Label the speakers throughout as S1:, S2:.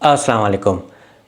S1: अस्सलाम वालेकुम।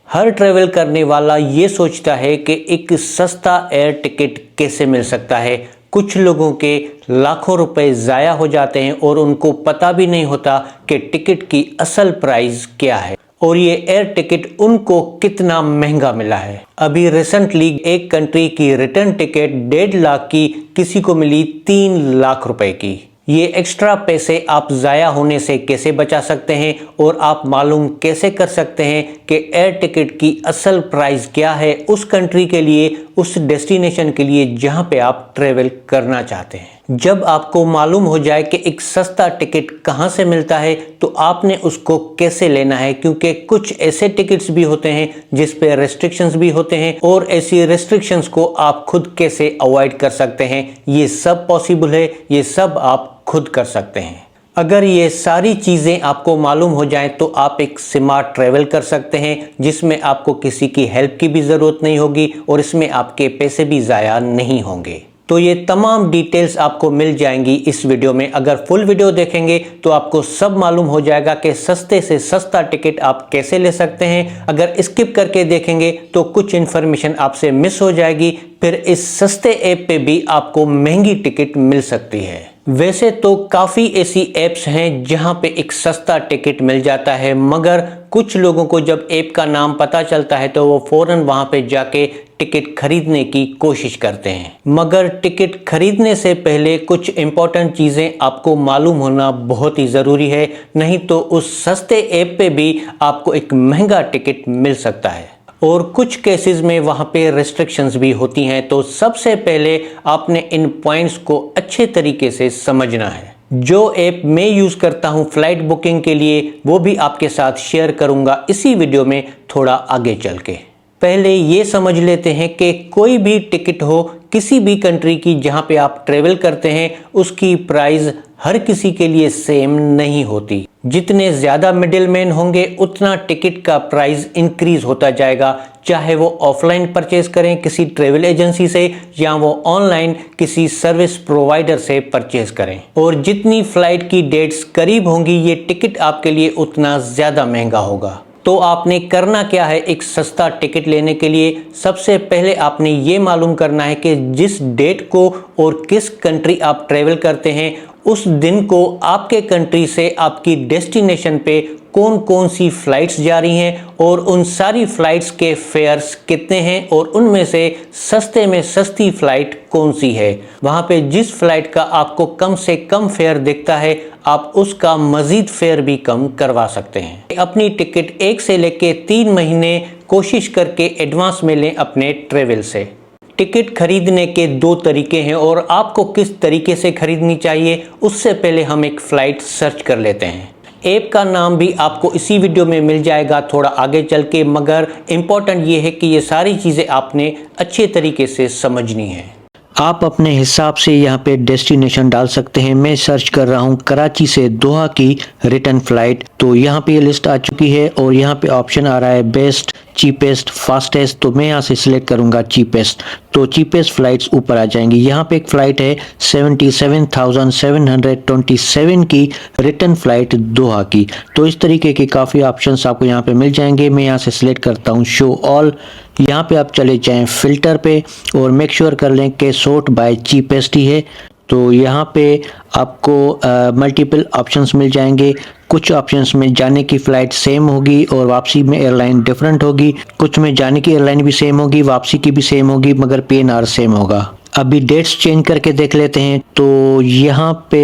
S1: हर ट्रैवल करने वाला ये सोचता है कि एक सस्ता एयर टिकट कैसे मिल सकता है। कुछ लोगों के लाखों रुपए ज़ाया हो जाते हैं और उनको पता भी नहीं होता कि टिकट की असल प्राइस क्या है और ये एयर टिकट उनको कितना महंगा मिला है। अभी रिसेंटली एक कंट्री की रिटर्न टिकट 1.5 लाख की किसी को मिली 3 लाख रुपए की। ये एक्स्ट्रा पैसे आप ज़ाया होने से कैसे बचा सकते हैं और आप मालूम कैसे कर सकते हैं कि एयर टिकट की असल प्राइस क्या है उस कंट्री के लिए, उस डेस्टिनेशन के लिए जहां पे आप ट्रेवल करना चाहते हैं। जब आपको मालूम हो जाए कि एक सस्ता टिकट कहां से मिलता है तो आपने उसको कैसे लेना है, क्योंकि कुछ ऐसे टिकट्स भी होते हैं जिस पे रेस्ट्रिक्शंस भी होते हैं और ऐसी रेस्ट्रिक्शंस को आप खुद कैसे अवॉइड कर सकते हैं। ये सब पॉसिबल है, ये सब आप खुद कर सकते हैं। अगर ये सारी चीज़ें आपको मालूम हो जाएं तो आप एक स्मार्ट ट्रैवल कर सकते हैं जिसमें आपको किसी की हेल्प की भी ज़रूरत नहीं होगी और इसमें आपके पैसे भी ज़ाया नहीं होंगे। तो ये तमाम डिटेल्स आपको मिल जाएंगी इस वीडियो में। अगर फुल वीडियो देखेंगे तो आपको सब मालूम हो जाएगा कि सस्ते से सस्ता टिकट आप कैसे ले सकते हैं। अगर स्किप करके देखेंगे तो कुछ इन्फॉर्मेशन आपसे मिस हो जाएगी, फिर इस सस्ते ऐप पे भी आपको महंगी टिकट मिल सकती है। वैसे तो काफ़ी ऐसी ऐप्स हैं जहां पे एक सस्ता टिकट मिल जाता है, मगर कुछ लोगों को जब ऐप का नाम पता चलता है तो वो फ़ौरन वहां पे जाके टिकट खरीदने की कोशिश करते हैं। मगर टिकट खरीदने से पहले कुछ इम्पोर्टेंट चीज़ें आपको मालूम होना बहुत ही ज़रूरी है, नहीं तो उस सस्ते ऐप पे भी आपको एक महंगा टिकट मिल सकता है और कुछ केसेस में वहाँ पे रेस्ट्रिक्शंस भी होती हैं। तो सबसे पहले आपने इन पॉइंट्स को अच्छे तरीके से समझना है। जो ऐप मैं यूज़ करता हूँ फ्लाइट बुकिंग के लिए वो भी आपके साथ शेयर करूँगा इसी वीडियो में थोड़ा आगे चल के। पहले ये समझ लेते हैं कि कोई भी टिकट हो किसी भी कंट्री की जहाँ पे आप ट्रेवल करते हैं उसकी प्राइस हर किसी के लिए सेम नहीं होती। जितने ज़्यादा मिडिलमैन होंगे उतना टिकट का प्राइस इंक्रीज होता जाएगा, चाहे वो ऑफलाइन परचेज करें किसी ट्रेवल एजेंसी से या वो ऑनलाइन किसी सर्विस प्रोवाइडर से परचेज करें। और जितनी फ्लाइट की डेट्स करीब होंगी ये टिकट आपके लिए उतना ज़्यादा महंगा होगा। तो आपने करना क्या है एक सस्ता टिकट लेने के लिए? सबसे पहले आपने ये मालूम करना है कि जिस डेट को और किस कंट्री आप ट्रेवल करते हैं उस दिन को आपके कंट्री से आपकी डेस्टिनेशन पे कौन कौन सी फ़्लाइट्स जा रही हैं और उन सारी फ़्लाइट्स के फेयर्स कितने हैं और उनमें से सस्ते में सस्ती फ़्लाइट कौन सी है। वहाँ पे जिस फ़्लाइट का आपको कम से कम फेयर दिखता है आप उसका मज़ीद फेयर भी कम करवा सकते हैं। अपनी टिकट 1 से लेके 3 महीने कोशिश करके एडवांस में लें अपने ट्रेवल से। टिकट खरीदने के 2 तरीके हैं और आपको किस तरीके से खरीदनी चाहिए उससे पहले हम एक फ़्लाइट सर्च कर लेते हैं। ऐप का नाम भी आपको इसी वीडियो में मिल जाएगा थोड़ा आगे चल के, मगर इम्पॉर्टेंट ये है कि ये सारी चीज़ें आपने अच्छे तरीके से समझनी है।
S2: आप अपने हिसाब से यहाँ पे डेस्टिनेशन डाल सकते हैं। मैं सर्च कर रहा हूँ कराची से दोहा की रिटर्न फ्लाइट, तो यहाँ पे ये लिस्ट आ चुकी है और यहाँ पे ऑप्शन आ रहा है बेस्ट, चीपेस्ट, फास्टेस्ट। तो मैं यहाँ से सिलेक्ट करूँगा चीपेस्ट, तो चीपेस्ट फ्लाइट्स ऊपर आ जाएंगी। यहाँ पे एक फ़्लाइट है 77,727 की रिटर्न फ़्लाइट दोहा की। तो इस तरीके के काफ़ी ऑप्शंस आपको यहाँ पे मिल जाएंगे। मैं यहाँ से सिलेक्ट करता हूँ शो ऑल। यहाँ पे आप चले जाएं फ़िल्टर पे और मेक श्योर कर लें कि सॉर्ट बाय चीपेस्ट ही है। तो यहाँ पे आपको मल्टीपल ऑप्शंस मिल जाएंगे। कुछ ऑप्शंस में जाने की फ़्लाइट सेम होगी और वापसी में एयरलाइन डिफरेंट होगी, कुछ में जाने की एयरलाइन भी सेम होगी, वापसी की भी सेम होगी, मगर PNR सेम होगा। अभी डेट्स चेंज करके देख लेते हैं। तो यहाँ पे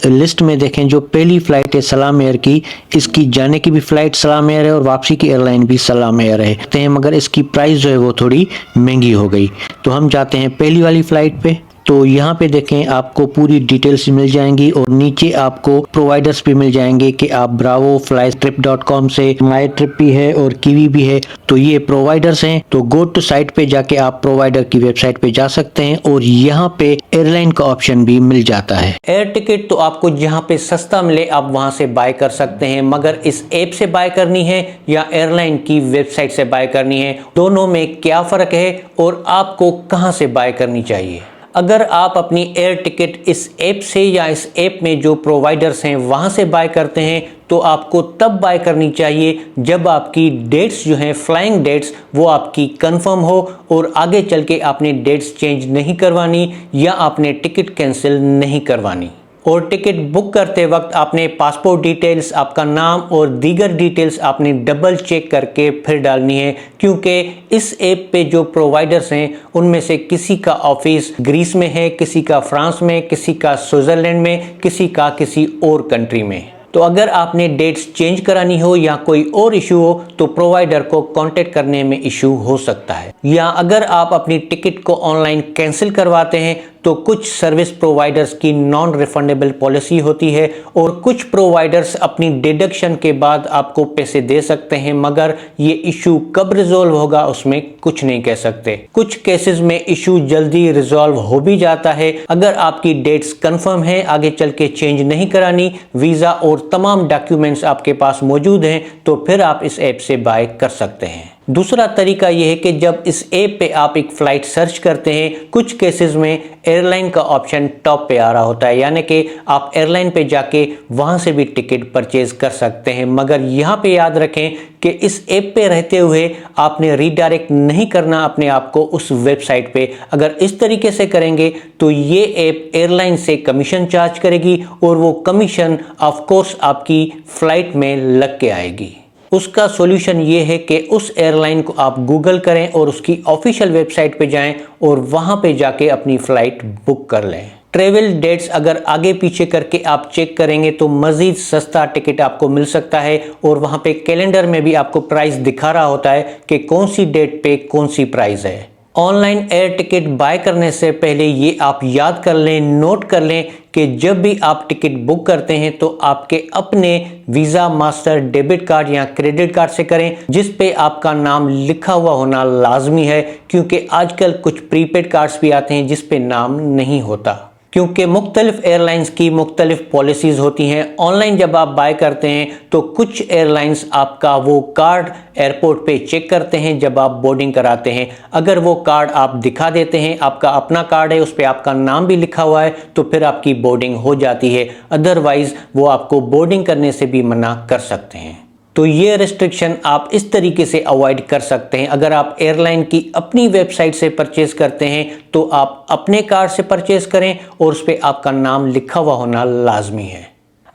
S2: लिस्ट में देखें जो पहली फ़्लाइट है सलाम एयर की, इसकी जाने की भी फ़्लाइट सलाम एयर है और वापसी की एयरलाइन भी सलाम एयर है, मगर इसकी प्राइस जो है वो थोड़ी महंगी हो गई। तो हम जाते हैं पहली वाली फ़्लाइट पे। तो यहाँ पे देखें आपको पूरी डिटेल्स मिल जाएंगी और नीचे आपको प्रोवाइडर्स भी मिल जाएंगे कि आप ब्रावो, flytrip.com से, माई ट्रिप भी है और कीवी भी है। तो ये प्रोवाइडर्स हैं। तो गो टू साइट पे जाके आप प्रोवाइडर की वेबसाइट पे जा सकते हैं और यहाँ पे एयरलाइन का ऑप्शन भी मिल जाता है।
S1: एयर टिकट तो आपको जहाँ पे सस्ता मिले आप वहाँ से बाय कर सकते हैं, मगर इस ऐप से बाय करनी है या एयरलाइन की वेबसाइट से बाय करनी है, दोनों में क्या फ़र्क है और आपको कहाँ से बाय करनी चाहिए। अगर आप अपनी एयर टिकट इस ऐप से या इस ऐप में जो प्रोवाइडर्स हैं वहाँ से बाय करते हैं तो आपको तब बाय करनी चाहिए जब आपकी डेट्स जो हैं फ्लाइंग डेट्स वो आपकी कंफर्म हो और आगे चल के आपने डेट्स चेंज नहीं करवानी या आपने टिकट कैंसिल नहीं करवानी। और टिकट बुक करते वक्त आपने पासपोर्ट डिटेल्स, आपका नाम और दीगर डिटेल्स आपने डबल चेक करके फिर डालनी है, क्योंकि इस ऐप पे जो प्रोवाइडर्स हैं उनमें से किसी का ऑफिस ग्रीस में है, किसी का फ्रांस में, किसी का स्विट्जरलैंड में, किसी का किसी और कंट्री में। तो अगर आपने डेट्स चेंज करानी हो या कोई और इशू हो तो प्रोवाइडर को कांटेक्ट करने में इशू हो सकता है। या अगर आप अपनी टिकट को ऑनलाइन कैंसिल करवाते हैं तो कुछ सर्विस प्रोवाइडर्स की नॉन रिफंडेबल पॉलिसी होती है और कुछ प्रोवाइडर्स अपनी डिडक्शन के बाद आपको पैसे दे सकते हैं, मगर ये इशू कब रिजॉल्व होगा उसमें कुछ नहीं कह सकते। कुछ केसेस में इशू जल्दी रिजॉल्व हो भी जाता है। अगर आपकी डेट्स कंफर्म है, आगे चल के चेंज नहीं करानी, वीजा और तमाम डॉक्यूमेंट्स आपके पास मौजूद हैं, तो फिर आप इस ऐप से बाय कर सकते हैं। दूसरा तरीका यह है कि जब इस ऐप पे आप एक फ़्लाइट सर्च करते हैं, कुछ केसेस में एयरलाइन का ऑप्शन टॉप पे आ रहा होता है, यानी कि आप एयरलाइन पे जाके वहाँ से भी टिकट परचेज कर सकते हैं। मगर यहाँ पे याद रखें कि इस ऐप पे रहते हुए आपने रीडायरेक्ट नहीं करना अपने आप को उस वेबसाइट पे। अगर इस तरीके से करेंगे तो ये ऐप एयरलाइन से कमीशन चार्ज करेगी और वो कमीशन ऑफ कोर्स आपकी फ़्लाइट में लग के आएगी। उसका सॉल्यूशन ये है कि उस एयरलाइन को आप गूगल करें और उसकी ऑफिशियल वेबसाइट पे जाएं और वहां पे जाके अपनी फ़्लाइट बुक कर लें। ट्रेवल डेट्स अगर आगे पीछे करके आप चेक करेंगे तो मज़ीद सस्ता टिकट आपको मिल सकता है और वहां पे कैलेंडर में भी आपको प्राइस दिखा रहा होता है कि कौन सी डेट पे कौन सी प्राइस है। ऑनलाइन एयर टिकट बाय करने से पहले ये आप याद कर लें, नोट कर लें कि जब भी आप टिकट बुक करते हैं तो आपके अपने वीज़ा, मास्टर, डेबिट कार्ड या क्रेडिट कार्ड से करें जिस पे आपका नाम लिखा हुआ होना लाजमी है, क्योंकि आजकल कुछ प्रीपेड कार्ड्स भी आते हैं जिस पे नाम नहीं होता। क्योंकि मुख्तलिफ एयरलाइंस की मुख्तलिफ पॉलिसीज़ होती हैं। ऑनलाइन जब आप बाय करते हैं तो कुछ एयरलाइंस आपका वो कार्ड एयरपोर्ट पे चेक करते हैं जब आप बोर्डिंग कराते हैं। अगर वो कार्ड आप दिखा देते हैं, आपका अपना कार्ड है, उस पर आपका नाम भी लिखा हुआ है, तो फिर आपकी बोर्डिंग हो जाती है। अदरवाइज़ वो आपको बोर्डिंग करने से भी मना कर सकते हैं। तो ये रिस्ट्रिक्शन आप इस तरीके से अवॉइड कर सकते हैं। अगर आप एयरलाइन की अपनी वेबसाइट से परचेज करते हैं तो आप अपने कार्ड से परचेज करें और उस पर आपका नाम लिखा हुआ होना लाजमी है।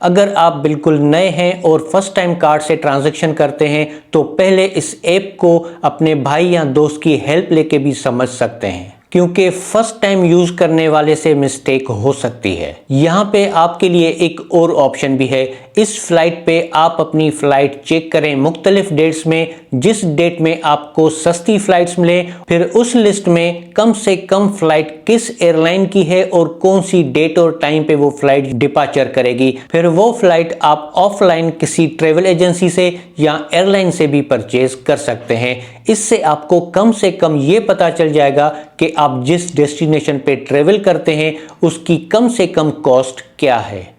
S1: अगर आप बिल्कुल नए हैं और फर्स्ट टाइम कार्ड से ट्रांजैक्शन करते हैं तो पहले इस ऐप को अपने भाई या दोस्त की हेल्प लेके भी समझ सकते हैं, क्योंकि फर्स्ट टाइम यूज करने वाले से मिस्टेक हो सकती है। यहाँ पे आपके लिए एक और ऑप्शन भी है। इस फ्लाइट पे आप अपनी फ़्लाइट चेक करें मुख्तलिफ डेट्स में, जिस डेट में आपको सस्ती फ़्लाइट्स मिले, फिर उस लिस्ट में कम से कम फ़्लाइट किस एयरलाइन की है और कौन सी डेट और टाइम पे वो फ़्लाइट डिपार्चर करेगी। फिर वो फ़्लाइट आप ऑफलाइन किसी ट्रेवल एजेंसी से या एयरलाइन से भी परचेज कर सकते हैं। इससे आपको कम से कम ये पता चल जाएगा कि आप जिस डेस्टिनेशन पे ट्रेवल करते हैं उसकी कम से कम कॉस्ट क्या है।